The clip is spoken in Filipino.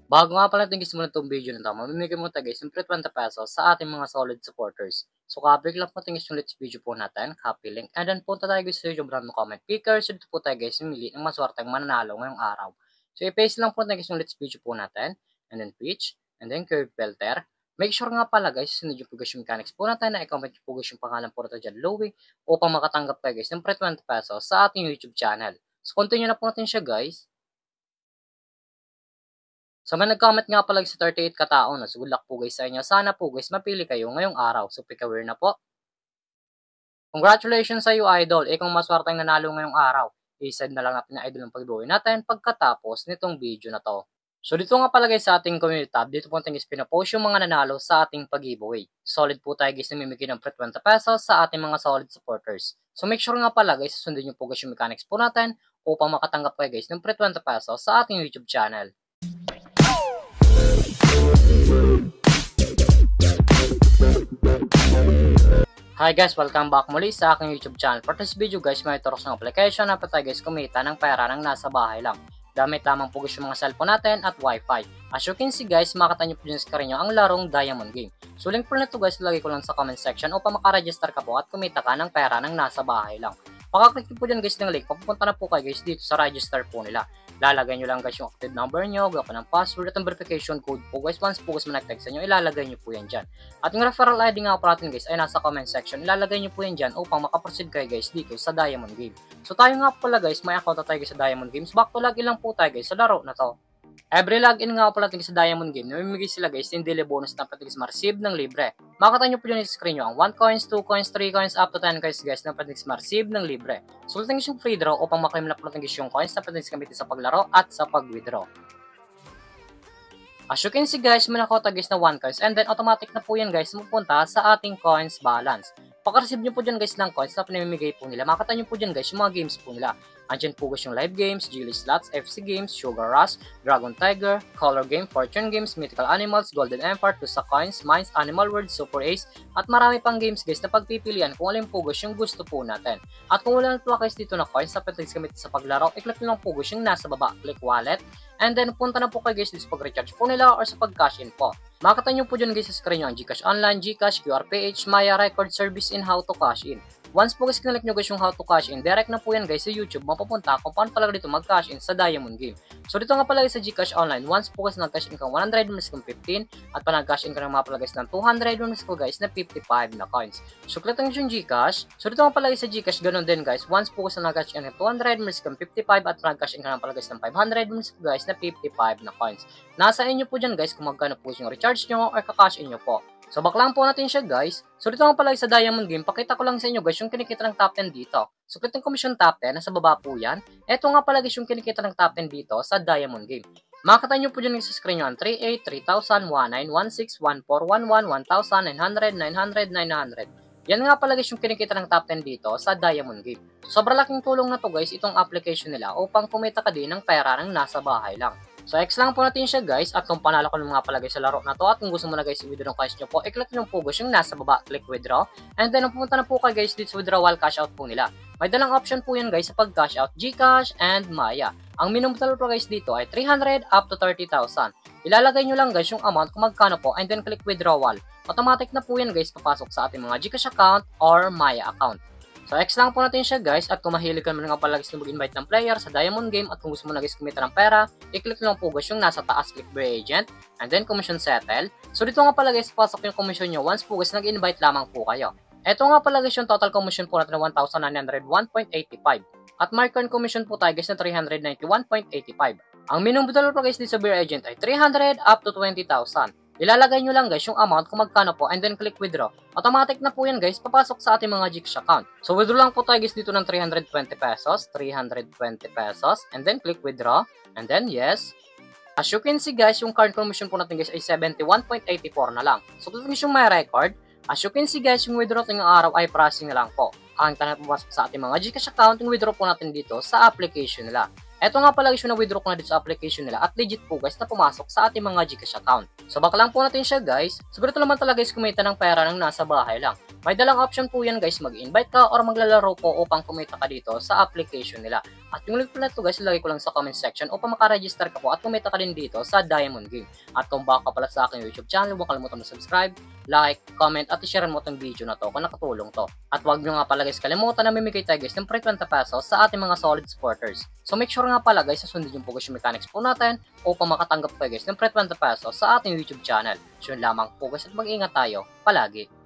Bago nga pala natin guys muna itong video na ito, mamimigay mo tayo guys ng 20 pesos sa ating mga solid supporters. So copy lang po tingin yung let's video po natin, copy link, and then punta tayo guys sa YouTube random comment picker. So dito po tayo guys mili ng maswerteng mananalo ngayong araw. So i-paste lang po tayo guys yung let's video po natin, and then pitch, and then curve filter. Make sure nga pala guys, sunod yung po guys yung mechanics po natin na i-comment yung po guys yung pangalan po natin dyan, Louie, upang makatanggap tayo guys ng 20 pesos sa ating YouTube channel. So continue na po natin siya guys. So may nag-comment nga pala sa 38 katao na, so good luck po guys sa inyo. Sana po guys mapili kayo ngayong araw. So pick a winner na po. Congratulations sa iyo idol. Kung maswerteng nanalo ngayong araw, i-send na lang natin na idol ng pag-giveaway natin pagkatapos nitong video na to. So dito nga pala guys sa ating community tab, dito po natin guys pinapost yung mga nanalo sa ating pag-giveaway. Solid po tayo guys namimigay ng 20 pesos sa ating mga solid supporters. So make sure nga pala guys, sundin nyo po guys yung mechanics po natin upang makatanggap kayo guys ng 20 pesos sa ating YouTube channel. Hi guys, welcome back muli sa aking YouTube channel. For this video guys, may turos ng application na tayo guys kumita ng pera ng nasa bahay lang. Gamit lamang po guys yung mga cellphone natin at wifi. As you can see guys, makita nyo po dyan sa screen nyo ang larong Diamond Game. So link po na ito guys, lagay ko lang sa comment section upang makaregister ka po at kumita ka ng pera ng nasa bahay lang. Pakaklik po dyan guys ng link, papupunta na po kayo guys dito sa register po nila. Lalagay nyo lang guys yung active number nyo, gawa ng password at ang verification code po guys. Once po guys manag-text sa inyo, ilalagay nyo po yan dyan. At yung referral ID nga po natin guys ay nasa comment section. Ilalagay nyo po yan dyan upang makaproceed kayo guys dito sa Diamond Game. So tayo nga pala guys, may account na tayo guys sa Diamond Games. Back to login lang po tayo guys sa laro na to. Every login nga pala natin sa Diamond Game, namimigay sila guys yung daily bonus na pwede guys ma-receive ng libre. Makita nyo po dyan sa screen nyo ang 1 coins, 2 coins, 3 coins, up to 10 coins guys na pwede guys ma-receive ng libre. So natin yung free draw upang maklaim na po natin guys yung coins na pwede guys gamitin sa paglaro at sa pag-withdraw. As you can see guys, may nakota guys na 1 coins and then automatic na po yan guys mapunta sa ating coins balance. Pagka-receive nyo po dyan guys ng coins na pinamimigay po nila, makita nyo po dyan guys yung mga games po nila. Andyan po guys yung live games, Gilly Slots, FC Games, Sugar Rush, Dragon Tiger, Color Game, Fortune Games, Mythical Animals, Golden Empire, Tusa Coins, Mines, Animal World, Super Ace, at marami pang games guys na pagpipilian kung alin po guys yung gusto po natin. At kung wala na po guys dito na coins na pwede gamit sa paglaro, i-click nyo lang po guys yung nasa baba, click wallet, and then punta na po kayo guys dito sa pag-recharge po nila or sa pag-cash in po. Makita nyo po dyan guys sa screen nyo ang GCash Online, GCash, QRPH, Maya, Record Service, and How to Cash In. Once po guys kinalik nyo guys yung How to Cash In, direct na po yan guys sa YouTube, mapapunta kung paano talaga dito mag-cash in sa Diamond Game. So dito nga pala guys sa GCash Online, once po guys nag-cash in ka 100, minus kong 15, at pa nag-cash in ka ng mga pala guys ng 200, minus ko guys na 55 na coins. So click nyo yung GCash. So dito nga pala guys sa GCash, ganun din guys, once po guys nag-cash in ka 200, minus kong 55, at nag-cash in ka ng pala guys ng 500, minus ko guys na 55 na coins. Nasa inyo po dyan guys kung magkano po yung recharge nyo or kakash in nyo po. So baklang po natin siya guys. So dito nga pala sa Diamond Game, pakita ko lang sa inyo guys yung kinikita ng top 10 dito. So click ng commission top 10, nasa baba po yan. Ito nga pala guys yung kinikita ng top 10 dito sa Diamond Game. Makita nyo po dyan sa screen nyo ang 38, 3,000, 19, 16, 14, 11, 1,900, 900, 900. Yan nga pala guys yung kinikita ng top 10 dito sa Diamond Game. So sobrang laking tulong na to guys itong application nila upang kumita ka din ng pera ng nasa bahay lang. So, X lang po natin siya guys at kung panalo ko ng mga palagay sa laro na to at kung gusto mo na guys i-withdraw ng cash nyo po, i-click nyo po guys yung nasa baba, click withdraw. And then, pumunta na po kayo guys dito sa withdrawal cash out po nila. May dalang option po yan guys sa pag-cash out, GCash and Maya. Ang minimum withdrawal po guys dito ay 300 up to 30,000. Ilalagay nyo lang guys yung amount kung magkano po and then click withdrawal. Automatic na po yan guys papasok sa ating mga GCash account or Maya account. So, X lang po natin siya guys at kung mahilig ka naman nga pala guys na mag-invite ng player sa Diamond Game at kung gusto mo na guys kumita ng pera, i-click lang po guys yung nasa taas, click Buy Agent, and then Commission Settle. So, dito nga pala guys, pasok yung commission nyo once po guys nag-invite lamang po kayo. Ito nga pala guys yung total commission po natin na 1,901.85 at mark earn commission po tayo guys na 391.85. Ang minimum withdrawal po guys dito sa Buy Agent ay 300 up to 20,000. Ilalagay nyo lang guys yung amount kung magkano po and then click withdraw. Automatic na po yan guys, papasok sa ating mga GCash account. So withdraw lang po tayo guys dito ng 320 pesos, 320 pesos, and then click withdraw, and then yes. As you can see guys, yung current commission po natin guys ay 71.84 na lang. So kung yung may record, as you can see guys, yung withdraw ngayong araw ay processing na lang po. Ang tanong pumasok sa ating mga GCash account, yung withdraw po natin dito sa application nila. Ito nga pala guys yung na-withdraw ko na dito sa application nila at legit po guys na pumasok sa ating mga GCash account. So baka lang po natin siya guys. Siguro ito naman talaga guys kumita ng pera ng nasa bahay lang. May dalang option po yan guys, mag-invite ka or maglalaro po upang kumita ka dito sa application nila. At yung link po na ito guys, ilagay ko lang sa comment section upang makaregister ka po at kumita ka din dito sa Diamond Game. At kung baka pala sa aking YouTube channel, huwag kalimutan mag-subscribe, like, comment at i-share mo itong video na to kung nakatulong to. At huwag nyo nga pala guys kalimutan na mimigay tayo guys ng free 20 pesos sa ating mga solid supporters. So make sure nga pala guys, sasundin yung Pugoy Mechanics po natin upang makatanggap kayo guys ng free 20 pesos sa ating YouTube channel. So yun lamang po guys at mag-ingat tayo palagi.